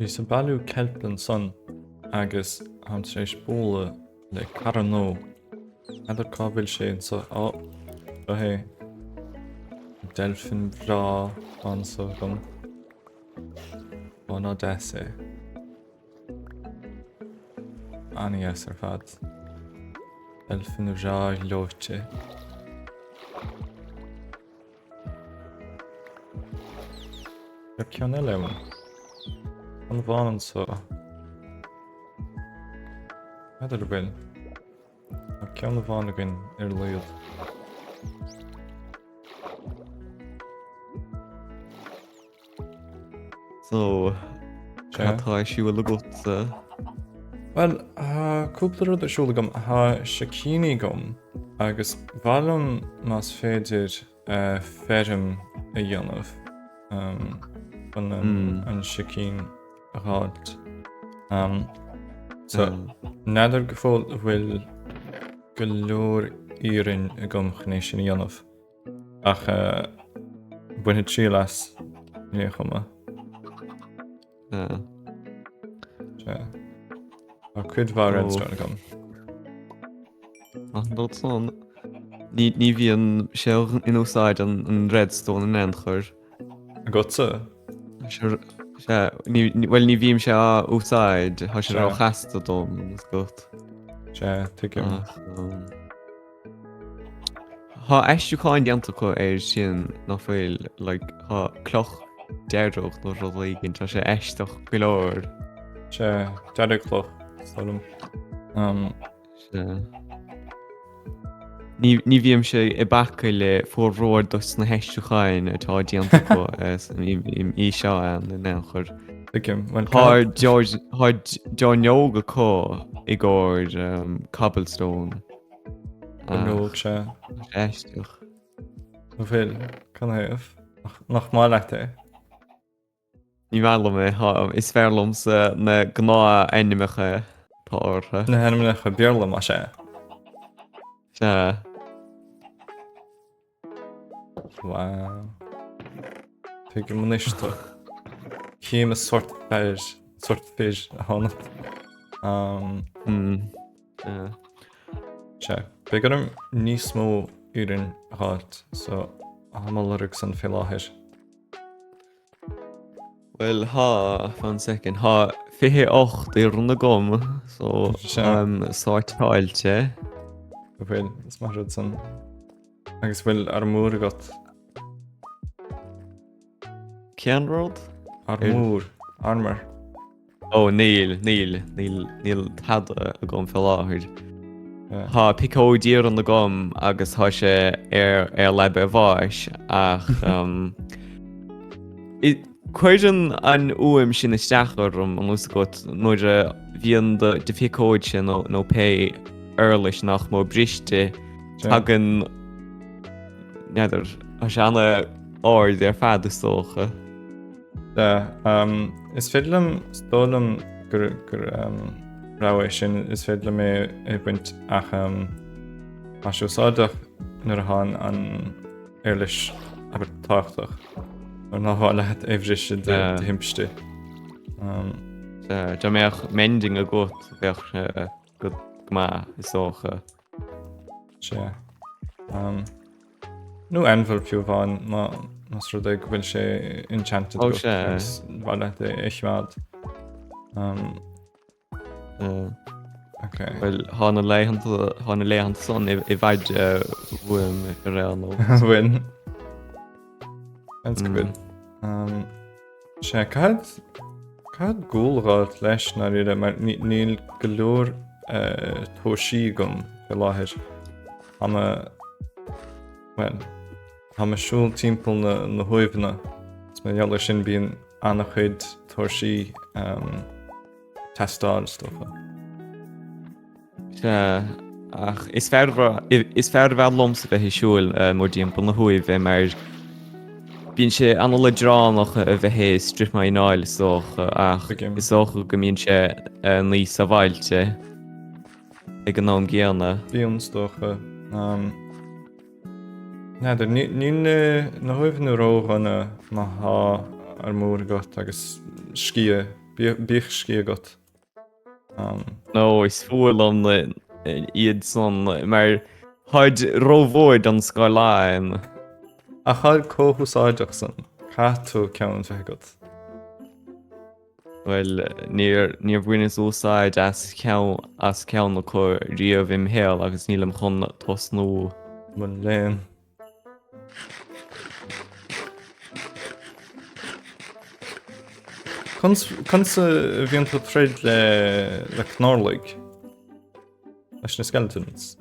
Bhí sa bailú Celtlan son agus an sé spóla le caranó. Idir cábhail sé sa hé delfin bhrá an sa gom. Ná deise. Ani ar fad. Delfin bhrá leote. Ceanna leman. An bhánan sa. Idir bin. Ceanna bhána gin ar leiad. So, tá siúil agat Well, cúpla rud a siúla gom tSicín gom agus bhailm más féidir ferim a dhéanamh chun an tSicín a háit. So, neidir go fóil bhfuil go leor íorainn a gom chnééis sin dhéanamh ach buine trí leas ní chuma. A cuid bhar redstone a gom. Dat son. Ní bhíon sé in úsáid an redstone an enchar. A gotsa? Well, ní bhíam sé úsáid, tá sé rá chasta dom, is gut. Tigh. Tá eistúáin deanta chu sin nach bhfuil tá cloch deirúcht nó rudlaíginn tá sé eisteach go leor. Deireadh cloch, solum. Ní bhíam sé I bacha le fórróir dus na heistúáin atá deanta chu í seo an na nechar. Tá John Yoga có I gcóir cobblestone. Nóg sé. Eisteach. Nó bhfuil, can haamh. Nach má leite. Ní bhela is fearlamsa na gná animacha tá ortha. Na animacha bearlam a sé. Se. Wow. Tigh munista. Cím a sort fish a hana. Se. Begadam níos mó íorainn a háit, so hamallarug san féachaint. Well, fan second, féachaint 8 I runa gom, so sáitáilte. Bhfuil, is mar rud san. Agus bhfuil armúr agat. Cean rud? Armor. Níl tada a gom féachaint. Tá picóidíar an na gom agus tá sé ar lebe bháis ach chuireann an uaim sin isteachar an úsagat nuair bhíon de picóid sin nó pe earlis nach mó briste tagan neidir a seanna áir ar fad is tócha. Is féidirlim stólam gur ráis sin is féidir mé buint ach seúsáideach nuair a tháin an éirlis aber táchtach ar náthá lehead éhrise de himpiste. Tá méach mending a gut bheith go gma is ócha. Sé. Nó anfuil piúháin mas rud ag bhfuil sé enchanted go bhil lehead éichmád. Well, hána léhananta son I bhaid bhuaim I réal nó. Bhuain. Ans go bhuain. Sé, cad gúlráid leis na riada mar níl go leor tóisí gom go láthir. Tá siúil timpeall na huimhna. Is me dheallar sin bíon annach chuid tóisí testáil stofa. Ach, is fear bheith lomsa bheith siúil mór timpeall na huimh mar bíonn sé anna le dránach a bheith strip mai náil is ócha ach is ócha go mbíonn sé lís a bhailte ag an nám géana. Bíonn stocha. Neidir, níl na huimhnú róhanna má há ar mór got agus scia bích cí agat. No, is full an iad son, mar haid rómhóid an skyline. A chaid cóthúsáideach san, catú ceann fe agat. Well, níor bhuinas úsáid as ceann na chu riamh im héal agus nílam chun tos nó. Mun léin. Cons bhíon tú trid le knárlaigh leis na skeletons.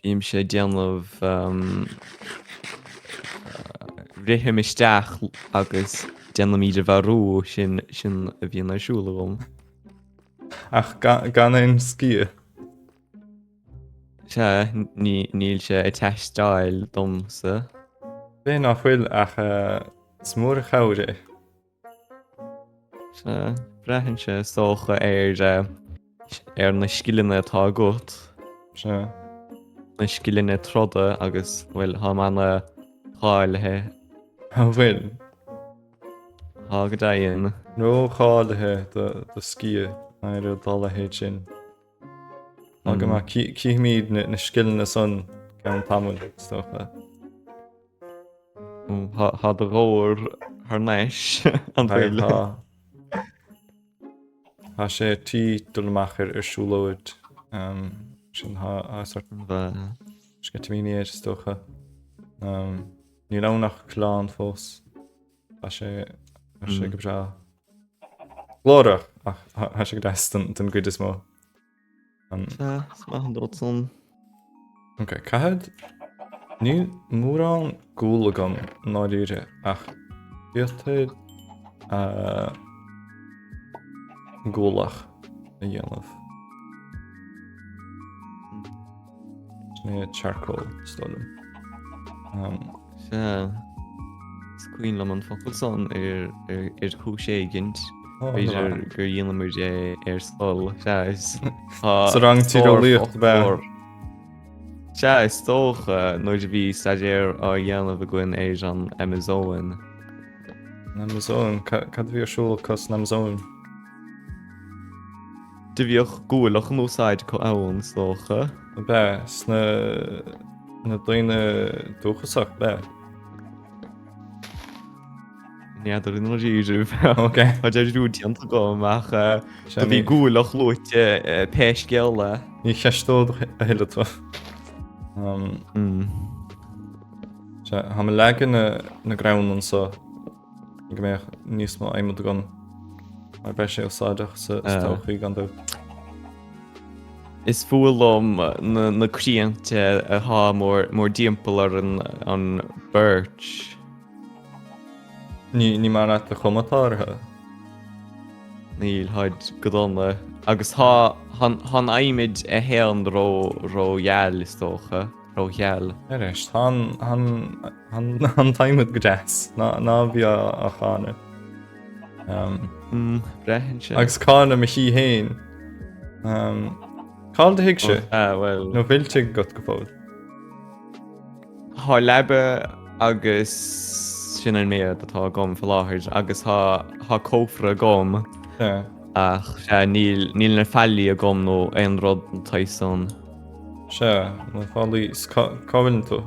Bhím sé déanamh rithim isteach agus déanam iad a bharú sin a bhíon arsúla gom. Ach gan éon scia. Se níl sé i teistáil domsa. Bé nach bhfuil ach smór a chair é. Se breithin sé sócha na scilinne atá agat. Se. Na scilinne troda agus bhfuil há mana cháilethe. Ha bhfuil. Há go daon. nó cháilethe do scia ar a dala héid sin. Aga má cíimiad na scilinne son gan tamil stocha. Há do róir ar neis an bhfuil. Tá sé tí dulmachar ar siúlóid sin há sort scatamíní stocha. Ní lánach chlán fós. Tá sé go bra. Glórach ach tá sé go deis den gcuid is mó. Smahan dod son. Ok, caithid ní mórán gúla gom náidíre ach bíotaid gúlach a dhéanamh. Sné charcoal stolim. Se scuin le an focail son ar chúsé gint. Beidir gur dhéanamh ar scoil. Sa rang tíad ó líocht be. Se is tócha nóid bhí staidéir á dhéanamh a gcuin éis an Amazon. Amazon, cad bhí arsúil cos na Amazon? Du bhíoch gúlach nósáid có ann tócha. Be, sna daoine dúchasach be. Néadar in ríidirh. Ok. Tá déir dúdí an gom ach do bhí gúlach lúite péisceal le. Ní cheistód a hiile tú. Ha me legan na graun an sa. Go mé níos má aimime gan. Mar be sé ósáideach sa tóchaí gan dó. Is fuailm na cinnte a há mór diampel ar an birch. Ní mar le chomatáthe. Níl haid godonna. Agus há aimid a héan ró is tócha. Ró gheal. Eris, han taimid go deas. Ná bhí a chána. Breithin sé. Agus cána me hí héin. Cáil de hiic se? Well. nó bhfuilte go fód. Tá lebe agus sin an méad atá gom fel láthir agus tá cófra gom ach níl na fellí a gom nó ein rod an taison. Se, nó fálaí cábhainn tú.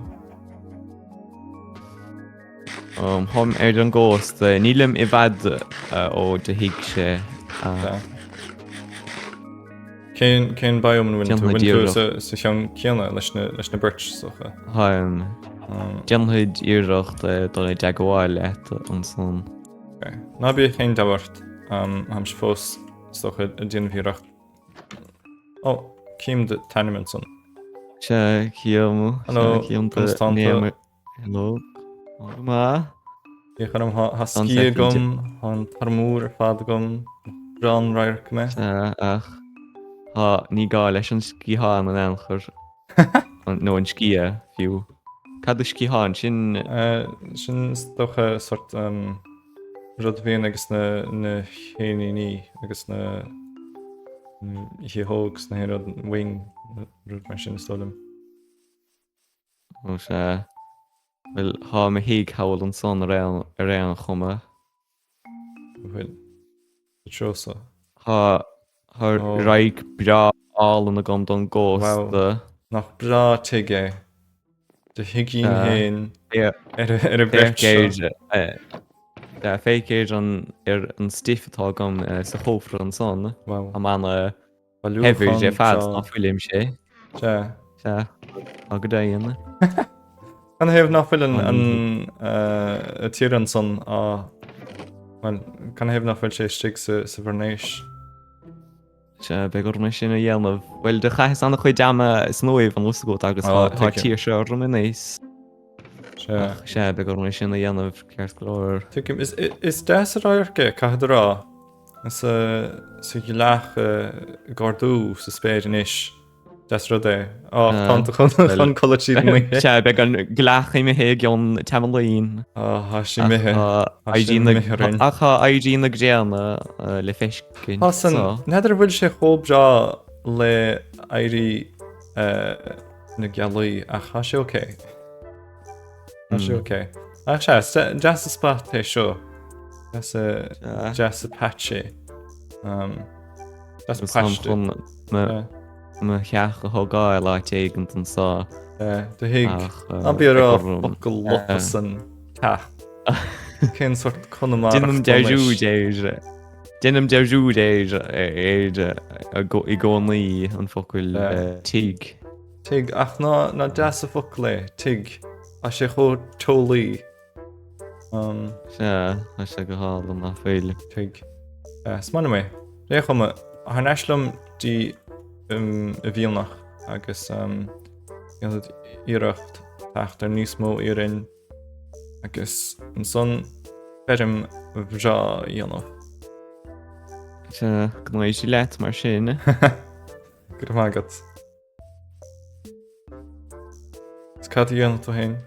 Thom an ghost nílim I bhd ó de hiic sé. Cén baim an bhain tú sa tean ceanna leis na birch socha. Haim. Deanhuid iirecht do é deagháil an son. Ná bí chéin dabhart am se fós socha a dionmhíreacht. Cím de tenement son. Se cíam. Hello, Constanta. Hello. Ma. Bhí chum ha scia gom, an tarmúr ar fad gom, bran rair me. Ach. nGael leis an sciáin an anchar. nó an scia fiú. Cad a sciáin sin? Sin stocha sort rud bhíon agus na chéanaí agus na híthógus na héad wing rud mar sin stolim. Ó sé. Well, há me hiig hail an son a réan chuma. Bhfuil. Píosa. Tá raig bra álan a gom don gós de Nach bra Tigh de higín hain a bit fécéir fécéir an stifatá gom sa chófra an son a man hefir sé fad ná fuilim sé a go daon Can I have nothing an tír an son can I have nothing sé stig sa bharnéis? Se be gur me sin a dhéanamh bhfuil de chais anna chuid deama snóibh an úsagó agus tá tíir se ruminéis sé be gur me sin a dhéanamh ceartlóir. Tuim is deas ráirce caidrá sa leach gardú sa spéidir isis des rudé chun chotíí Se be an glecha me hé an tamlín sí mithe acha aidí na gréanna le feiscin. Neidir bhfuil sé chóbrá le éirí na gealaí a cha sé oké. sé oké. sé deas a spát é seo deas a patché. Deas a patché. Ma cheach a thugáil lá téigent an sá. De hiig abíarrá go lopasan ceach. Cén sort chunamach. Dinam deirú éir i gcónaí an focail Tigh. Tigh ach ná deas a foc le Tigh a sé chó tólaí. Se go háil an na féile. Tigh. Smanna mé. Réchom a neislam dí a bhíonnach agus iirecht techt ar níos mó iarinn agus an son ferim bhrá dhéanamh. Se gnáid sí leit mar sin. Gur mágad. Is cad a dhéanamh tú hain?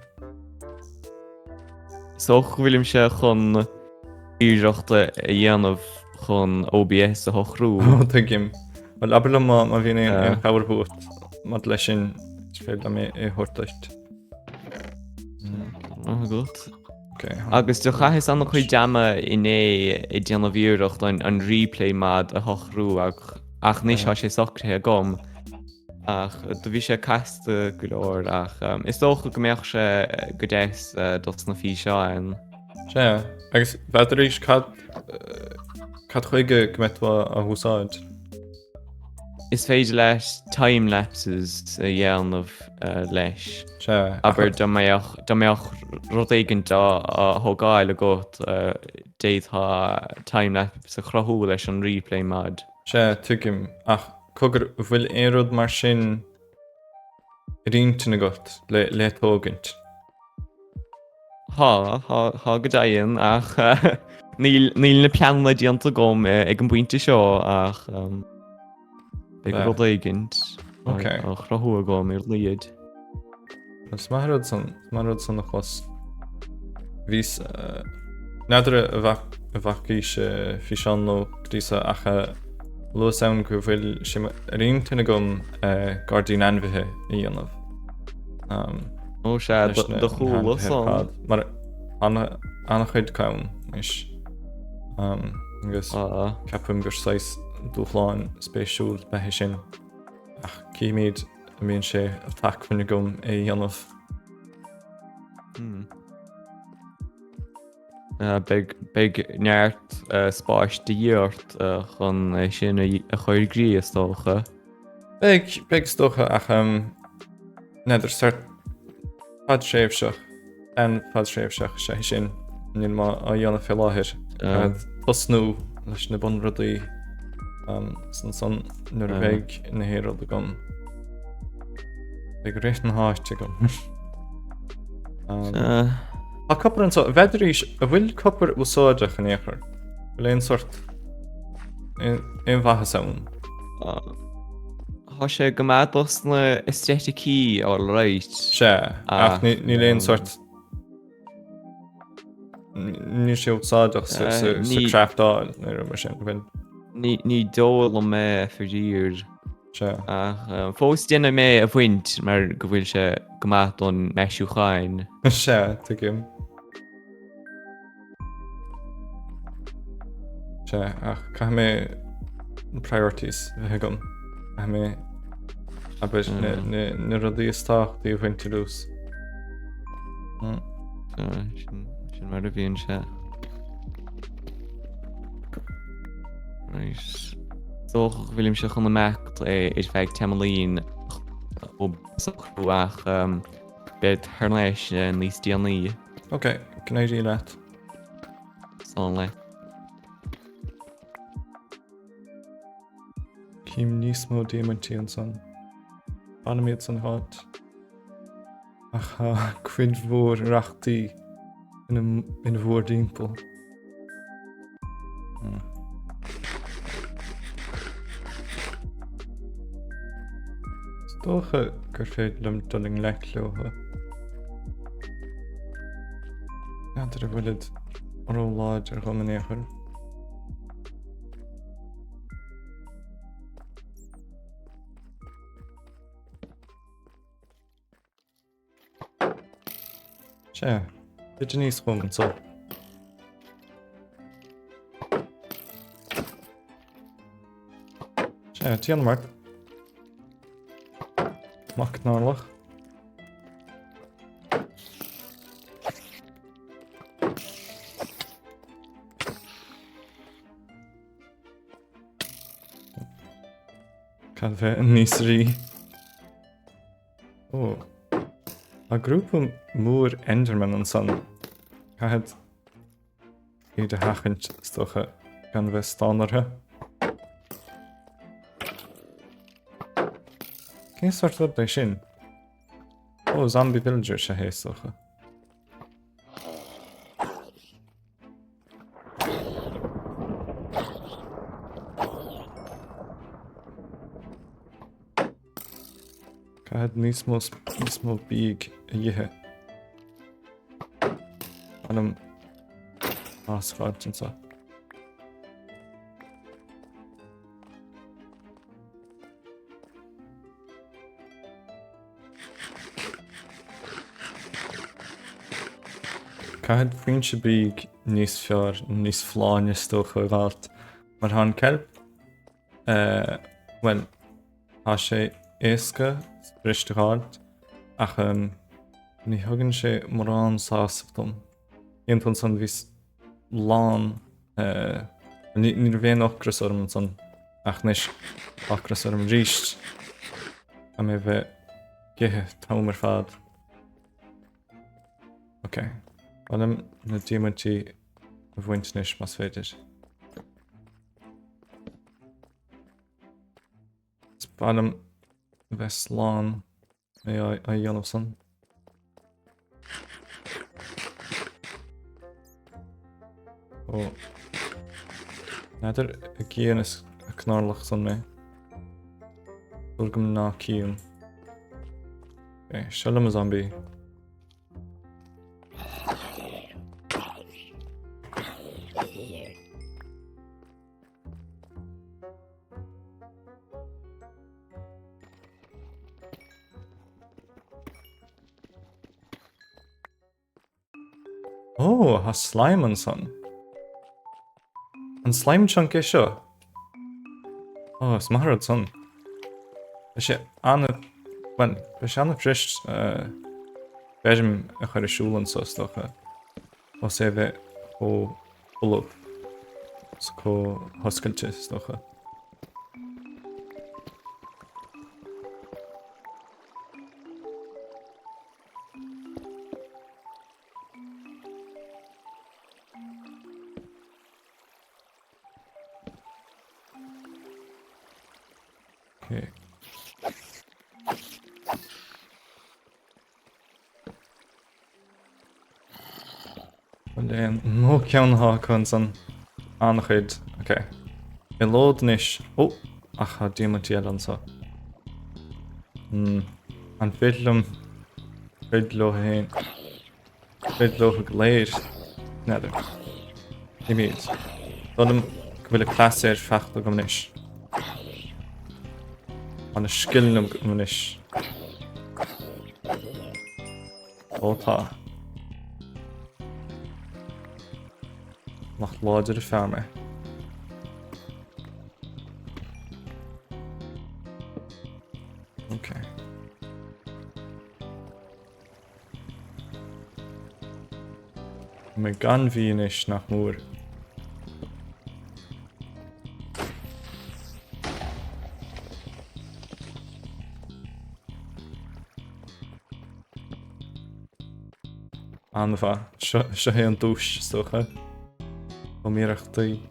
Soch bhfuilim se chun iireachta a dhéanamh chun OBS a thochrú. Tuigim. Well, abla má bhíon an chabharbút mad lei sin féad am é thuirtaist. Gut. Agus do chahis anna chuid deama iné i dtéanamh iireacht an replay mad a thochrú ach níos sé socrthe a gom. Ach do bhí sé casta go leor ach is dócha go mbeadh sé go déis dot na físeán. Sé, agus bheadar éis cad chuige go metha a thusáid. Is féidir leis time-lapses a dhéanamh leis. Aber do méoch rud éigent a thugáil a got déadtha time-lapse a chrathú leis an replay mad. Sé tuigim ach cogur bhfuil éad mar sin riontain a got le tógaint. Tá go daon ach níl na peanna díanta gom ag an buinte seo ach ag rud éigent a chrathú a gom ar liad. Smarad san na chos. Vís neidir a bhaicís físeán nó gríosa acha luas ann go bhfuil riontain a gom gardín anmhaithe i dhéanamh. Ó sé do chúla san. Mar anna chuid cán is agus ceapim gur 6 dúchláin spéisiúil bethe sin ach cíimiad a mbíonn sé a taicmhainne gom é dhéanamh. Big neart spáis de dheart chun sin a chuir gríos tócha. Big stocha ach neidir sart fad séimhseach an fad séimhseach sé sin níl má a dhéanamh fé láthir. Tosnú leis na bunradaí san nuair a bheith na héad a gom. Big réit an háiste gom. A copar an so, bheidiréis a bhfuil copar úsáideach an éair. Bhfuil éon sort éon bhathas ann. Tá sé go maidos na estéticí á ráit. Sé, ach níl éon sort ní sé úsáideach sa craftáil mar sin bhfuil. Ní dóil am mé fidíir. Sé. Fós déanana mé a bhaint mar go bhfuil sé go maith don meisiúcháin. Sé, tuigim. Se ach ca mé priorities bheit gom. Ca mé aber na rudí istácht í bhainte lús. Sin mar a bhíonn se. So bhfuilim se chun na mecht is bheith teamlín ó ach bed th leis níos díanaí. Ok, cyn dí leat. Slán le. Cím níos mó diamantí an son. Banna míad san hát. Ach cuid mhór reachtaí in mhór dímpel. Stócha gur féad lem dulling lechlótha. Idir a bhfuilid róláid ar chum an éair. Se, bit níos chum an so. Se, tí an mark. Mac nálach. Cad bheith an níos rí. Ó. A grúpa mór Enderman an son. Cad iad a féachaint stocha gan bheith stánartha. Cén sort rud é sin? Ó, zombie villager se hééis stocha. Cad níos mó bíg a dhithe. Anam asfáid an sa. Cad faoin se bíg níos fearr, níos fláine stocha a bhailt. Mar than Ceol, well, há sé éasca bristeáilt ach ní thugann sé mar an sásamh Iantún san bhís lán ní bhéon ochras orm an son ach níos ochras orm ríist a mé bheith githe támar fad. Ok. Bailm na diamantí a bhaint níos mas féidir. Bailm bheith slán é a dhéanamh son. Ó. Neidir a gcéan is a knárlach son mé. Dúlgam ná cíúm. Ok, seolam a zombie. Oh, has slime an son. An slime chunk é seo. Oh, is marad son. Is sé anna... Well, is sé anna frist beidim a chuir siúlan so stocha. O sé bheith ó Bualadh. So có hoscailte stocha. Okay. Well then, no ceann há chun san anchuid. Okay. I lód níos. Oh, ach ha diamantí an sa. An fidlum fidlótha héin. Fidlótha léir. Neidir. Ní míad. Dónam go bhfuil a cláséir feachta go níos. An a skillnum go níos. Ótá. Nach láidir a fearme. Mae gan fi inis nach mŵr. Anfa, sio hyn dwys, stwch e. O mirach Tigh.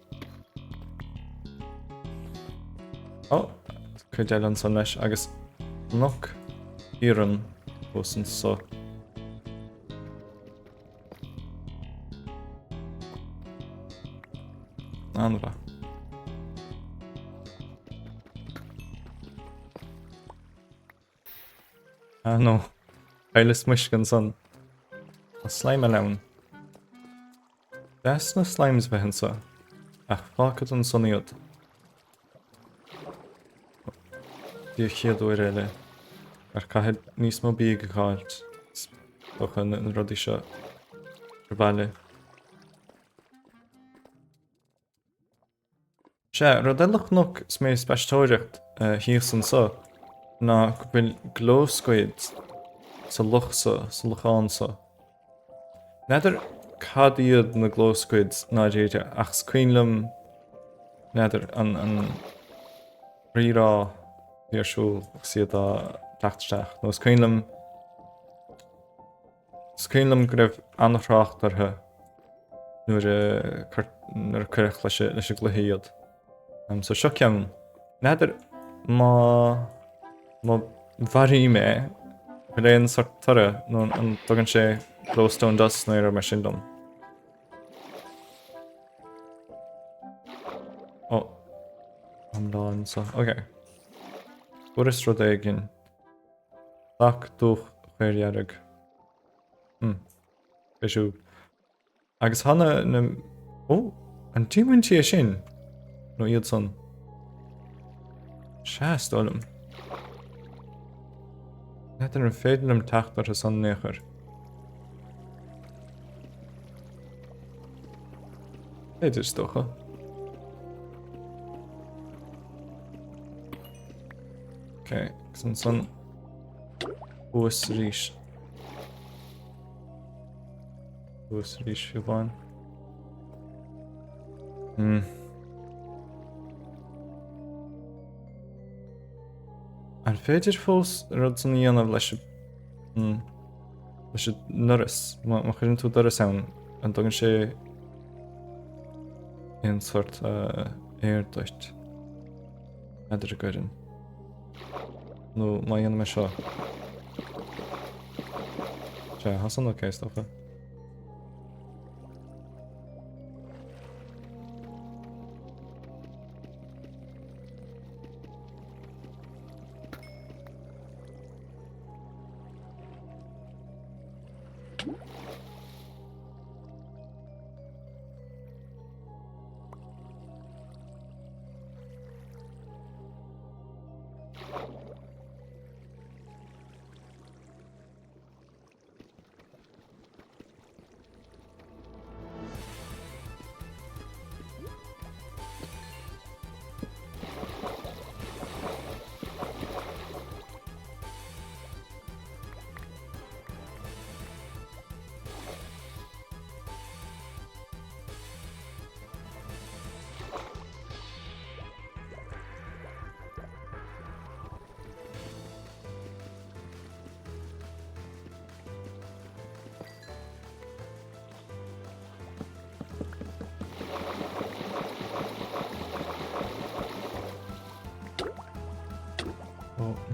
O, cwydelion son leis, agos noc eagrán os yn so. Anfa. No, Eilis Michigan son. A slime lawn. Des na slimes fe hynsa. Ach fácad an soniad. Di chiad o'r ele. Cahed nis mo big galt. Doch yn rodi sio. Rybale. Rodelwch nog smee spestoriacht hier son so. Na gwyl glowsquid. Sa luchán so. Neder cadiad na glowsquids na dhéite ach scuinlam neder an rírá bhíarsúil siad a tachtasteach. No scuinlam go raibh anachráachtartha nuair cuireach leis a gluthíad. So seo ceann. Neder má Remé réon sort tara nó an tógaint sé glowstone dust na mar sin dom. Oh, am dáin so. Okay. Buras rud éigin. Ach dúch chuirhearag. Bisú. Agus hanna na... Oh, an tímhaintí sin. No iad son. Seas dólam. Net an féidirlim tachtar a son néchar. Féidir stocha. Okay, gus son buas rís. Buas rís fiúbáin. An féidir fós rud san dhéanamh leis nuras. Má chuireann tú doras ann an tógann sé ein sort éardait. Idir a gcuireann. No, má dhéanam me seo. Hasan oké stoffa.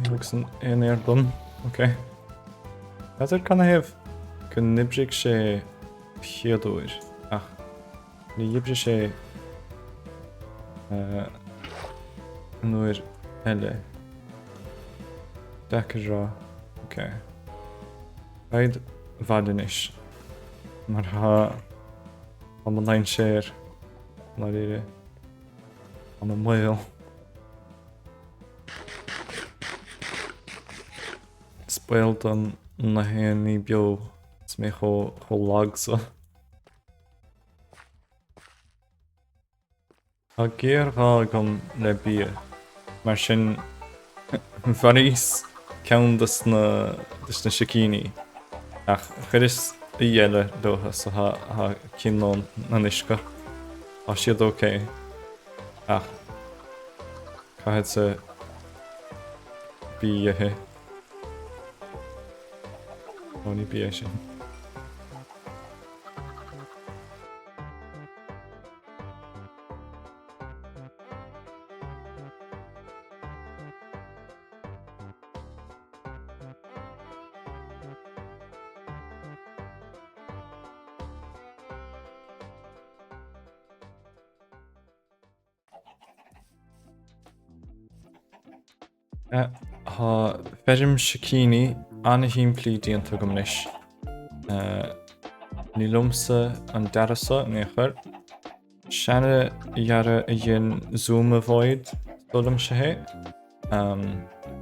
Looks in air done. Okay. As it can have nibrig sé piadúir. Ach, ní ibrig sé nuair eile. Decker rá. Okay. Raid vadinis. Mar ha an an lein sér na rire an an mail. Spoiled an na hen ní bio smé cho lag so. A géir há gom le bia. Mar sin varís ceann dus na sicíní. Ach chuiris dhéile dótha sa ha cinlón na nisca. Tá siad OK. Ach, caithead sa bí athe. Óní bí é sin. Tá ferim sicíní anna himplí díonta go mnis. Ní lumsa an darasa néchar. Seanna dhearra a dhéon zoom a bhóid dólam se hé.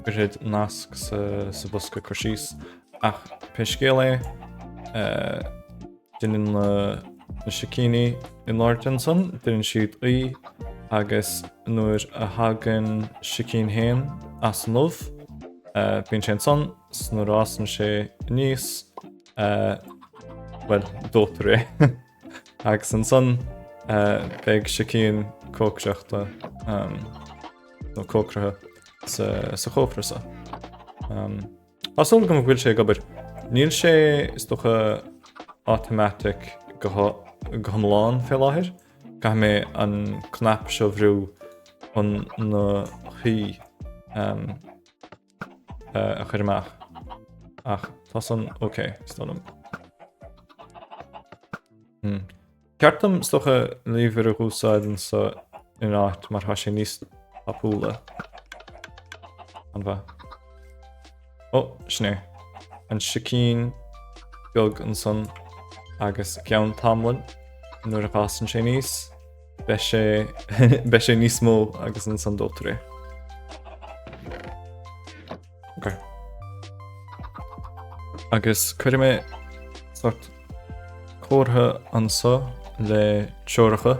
Grid nasc sa bosca chuirsís. Ach, peiscéal é duine na sicíní in láirtain san, duine siad í agus nuair a hagan sicín héin as an lomh. Bíonn sé san, nuair asan sé níos, well, dótar é. Agus an san beidh sicín cócreachta nó cócratha sa chóprasa. As ól go bhfuil sé gobar, níl sé stocha automatic go hamláin fé láthir, ga mé an knap seo bhrú an na chuí a chuir amach. Ach, tá san OK, stónam. Ceartam stocha líomhar a gúsáidan sa in áit mar tha sé níos apúla. An bha. Ó, sné. An sicín beag an san agus ceann tamlainn nuair a bhasan sé níos. Beidh sé níos mó agus an san dótar é. OK. Agus chuir mé sort cóirtha an sa le teoiricha.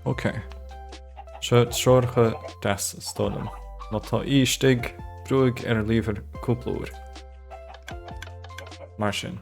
OK. Se teoiricha des stónam. Má tá ístig brúig ar líomhar cúpla uair. Mar sin.